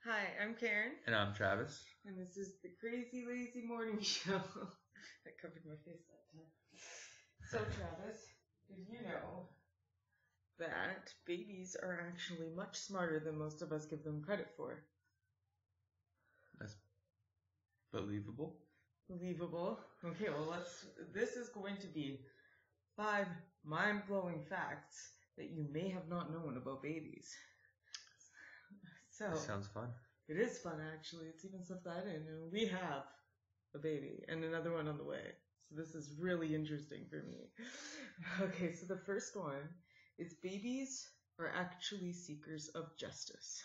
Hi, I'm Karen, And I'm Travis. and this is the Crazy Lazy Morning Show. I covered my face that time. So, Travis, did you know that babies are actually much smarter than most of us give them credit for? That's believable. Believable. Okay, well, this is going to be 5 mind-blowing facts that you may have not known about babies. So, That sounds fun. it is fun, actually. It's even stuff that I didn't know. We have a baby and another one on the way. So this is really interesting for me. Okay, so the first one is babies are actually seekers of justice.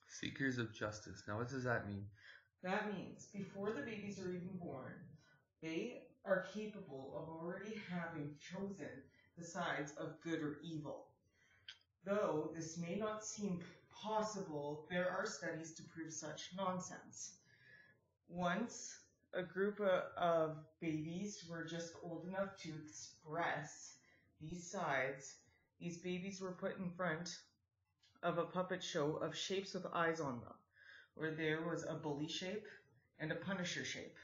Seekers of justice. Now, what does that mean? That means before the babies are even born, they are capable of already having chosen the sides of good or evil. Though this may not seem possible, there are studies to prove such nonsense. Once a group of babies were just old enough to express these sides, these babies were put in front of a puppet show of shapes with eyes on them, where there was a bully shape and a punisher shape.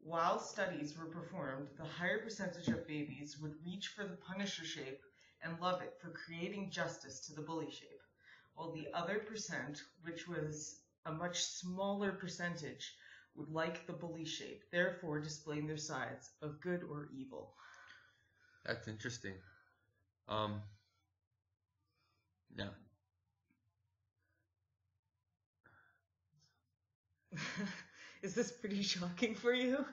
While studies were performed, the higher percentage of babies would reach for the punisher shape and love it for creating justice to the bully shape, while the other percent, which was a much smaller percentage, would like the bully shape, therefore displaying their sides of good or evil. That's interesting. Yeah. Is this pretty shocking for you?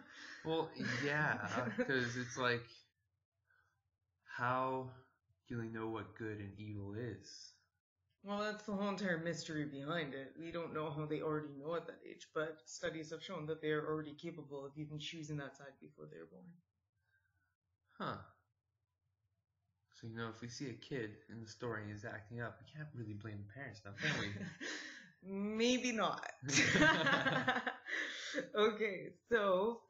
Well, yeah, because it's like, how do we know what good and evil is? Well, that's the whole entire mystery behind it. We don't know how they already know at that age, but studies have shown that they are already capable of even choosing that side before they're born. Huh. So, if we see a kid in the story and he's acting up, we can't really blame the parents now, can we? Maybe not. Okay, so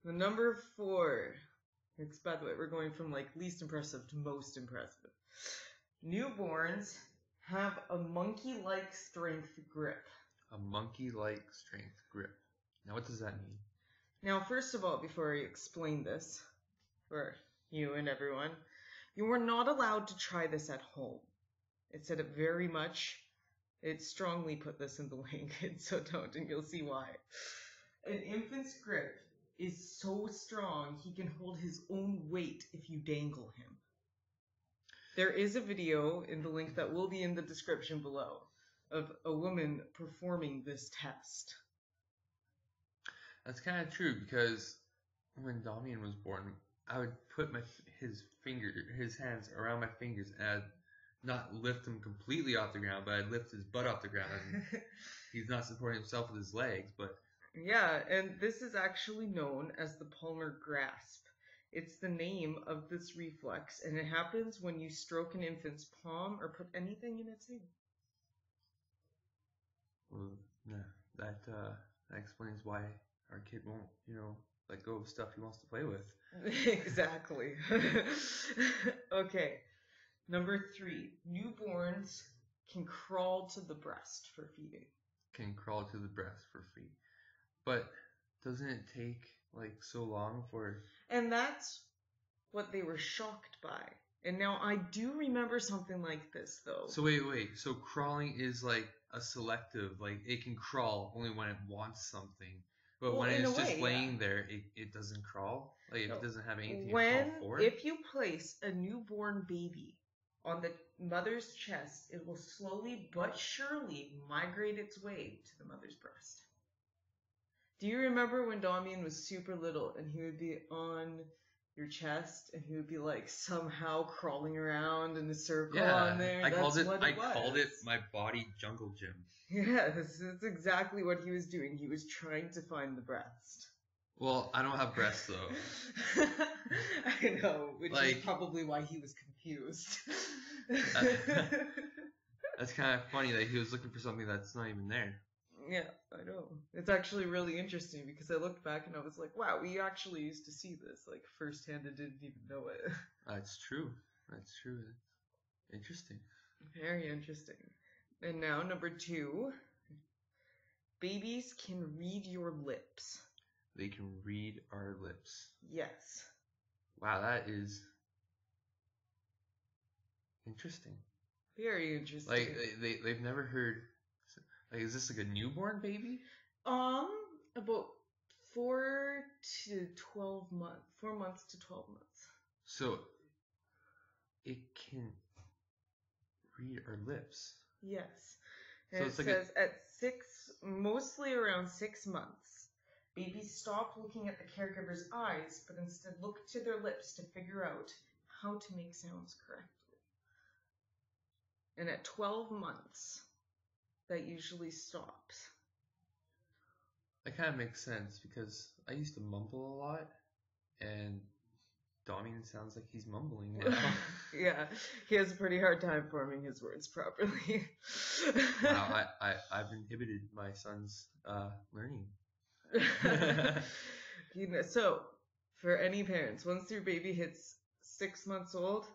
the number 4. By the way, we're going from least impressive to most impressive. Newborns have a monkey-like strength grip. A monkey-like strength grip. Now, what does that mean? Now, first of all, before I explain this for you and everyone, you are not allowed to try this at home. It said it strongly put this in the link, so don't, and you'll see why. An infant's grip is so strong he can hold his own weight if you dangle him. There is a video in the link that will be in the description below of a woman performing this test. That's kind of true, because when Damian was born, I would put his hands around my fingers, and I'd not lift him completely off the ground, but I'd lift his butt off the ground. And he's not supporting himself with his legs, but... Yeah, and this is actually known as the palmar grasp. It's the name of this reflex, and it happens when you stroke an infant's palm or put anything in its hand. Well, yeah, that explains why our kid won't, let go of stuff he wants to play with. Exactly. Okay, number 3. Newborns can crawl to the breast for feeding. Can crawl to the breast for feed. But doesn't it take so long for... And that's what they were shocked by. And now I do remember something like this, though. So wait. So crawling is a selective, it can crawl only when it wants something. But when it's just laying there, it doesn't crawl? It doesn't have anything to crawl for? If you place a newborn baby on the mother's chest, it will slowly but surely migrate its way to the mother's breast. Do you remember when Damian was super little and he would be on your chest and he would be somehow crawling around in a circle on there? I called it my body jungle gym. Yes, that's exactly what he was doing. He was trying to find the breast. Well, I don't have breasts though. I know, which is probably why he was confused. That's kind of funny that he was looking for something that's not even there. Yeah, I know. It's actually really interesting because I looked back and I was like, wow, we actually used to see this firsthand and didn't even know it. That's true. That's interesting. Very interesting. And now, number 2. Babies can read your lips. They can read our lips. Yes. Wow, that is interesting. Very interesting. Like they've never heard. Like, is this like a newborn baby? About 4 to 12 months. 4 months to 12 months. So it can read our lips. Yes. So And it's it like says at 6, mostly around 6 months, babies stop looking at the caregiver's eyes, but instead look to their lips to figure out how to make sounds correctly. And at 12 months, that usually stops. That kind of makes sense because I used to mumble a lot, and Damian sounds like he's mumbling now. Yeah, he has a pretty hard time forming his words properly. Wow, I've inhibited my son's learning. So, for any parents, once your baby hits 6 months old,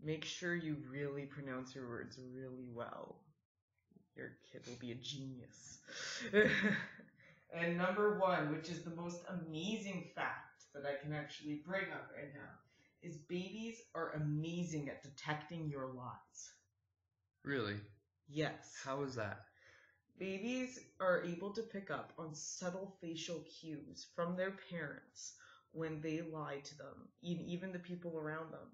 make sure you really pronounce your words really well. Your kid will be a genius. And number 1, which is the most amazing fact that I can actually bring up right now, is babies are amazing at detecting your lies. Really? Yes. How is that? Babies are able to pick up on subtle facial cues from their parents when they lie to them, even the people around them.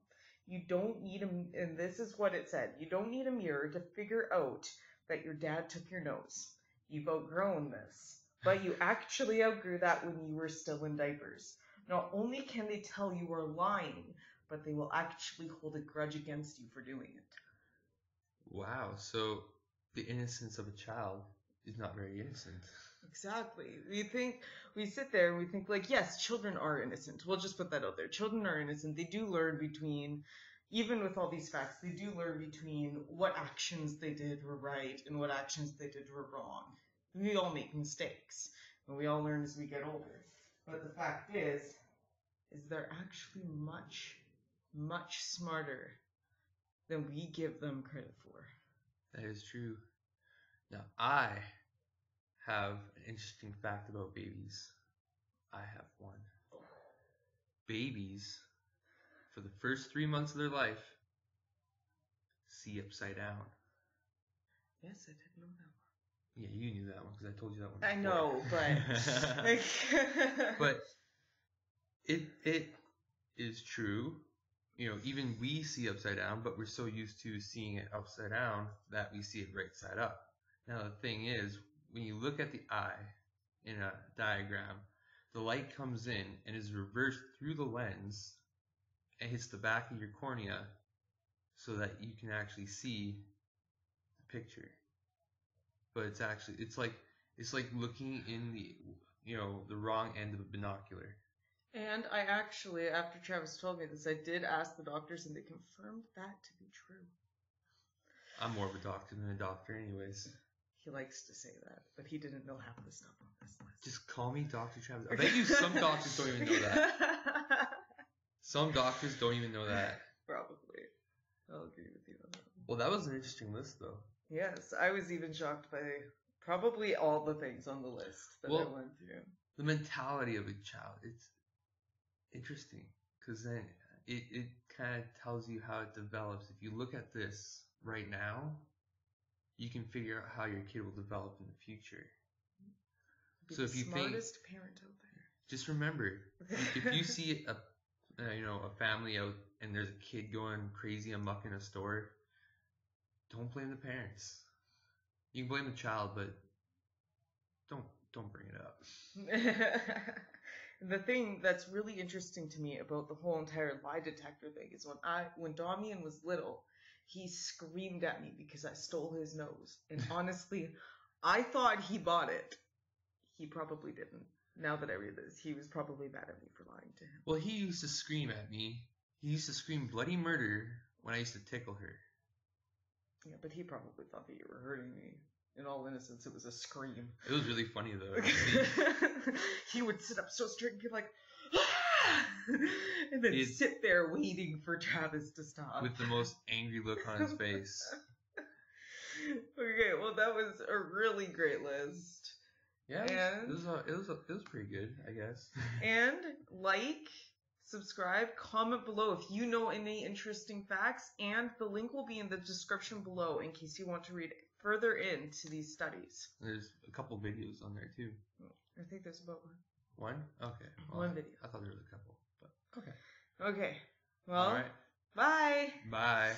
You don't need and this is what it said, you don't need a mirror to figure out that your dad took your nose. You've outgrown this. But you actually outgrew that when you were still in diapers. Not only can they tell you are lying, but they will actually hold a grudge against you for doing it. Wow, so the innocence of a child is not very innocent. Exactly. We sit there and we think like, yes, children are innocent. We'll just put that out there. Children are innocent. They do learn between, even with all these facts, they do learn between what actions they did were right and what actions they did were wrong. We all make mistakes, and we all learn as we get older. But the fact is they're actually much, much smarter than we give them credit for. That is true. Now, I have an interesting fact about babies. I have one. Babies, for the first 3 months of their life, see upside down. Yes, I did know that one. Yeah, you knew that one because I told you that one I before. know, but... But it is true. You know, even we see upside down, but we're so used to seeing it upside down that we see it right side up. Now, the thing is, when you look at the eye in a diagram, the light comes in and is reversed through the lens and hits the back of your cornea so that you can actually see the picture. But it's like looking in the wrong end of a binocular. And I actually, after Travis told me this, I did ask the doctors and they confirmed that to be true. I'm more of a doctor than a doctor anyways. He likes to say that, but he didn't know half the stuff on this list. Just call me Dr. Travis. I bet you some doctors don't even know that. Some doctors don't even know that. Probably. I'll agree with you on that one. Well, that was an interesting list, though. Yes, I was even shocked by probably all the things on the list that I went through. The mentality of a child, it's interesting, because then it kind of tells you how it develops. If you look at this right now, you can figure out how your kid will develop in the future. Be So if you smartest parent out there. Just remember, if you see a family out and there's a kid going crazy amok in a store, don't blame the parents. You can blame the child, but don't bring it up. The thing that's really interesting to me about the whole entire lie detector thing is when Damian was little, he screamed at me because I stole his nose. And honestly, I thought he bought it. He probably didn't. Now that I read this, he was probably mad at me for lying to him. Well, he used to scream at me. He used to scream bloody murder when I used to tickle her. Yeah, but he probably thought that you were hurting me. In all innocence, it was a scream. It was really funny, though. He would sit up so straight and be like, ah! And then sit there waiting for Travis to stop. With the most angry look on his face. Okay, well, that was a really great list. Yeah, And- it was pretty good, I guess. And like, subscribe, comment below if you know any interesting facts, and the link will be in the description below in case you want to read further into these studies. There's a couple videos on there too. I think there's about One? Okay. one video. I thought there was a couple, but okay. Okay. Well, All right. bye. Bye.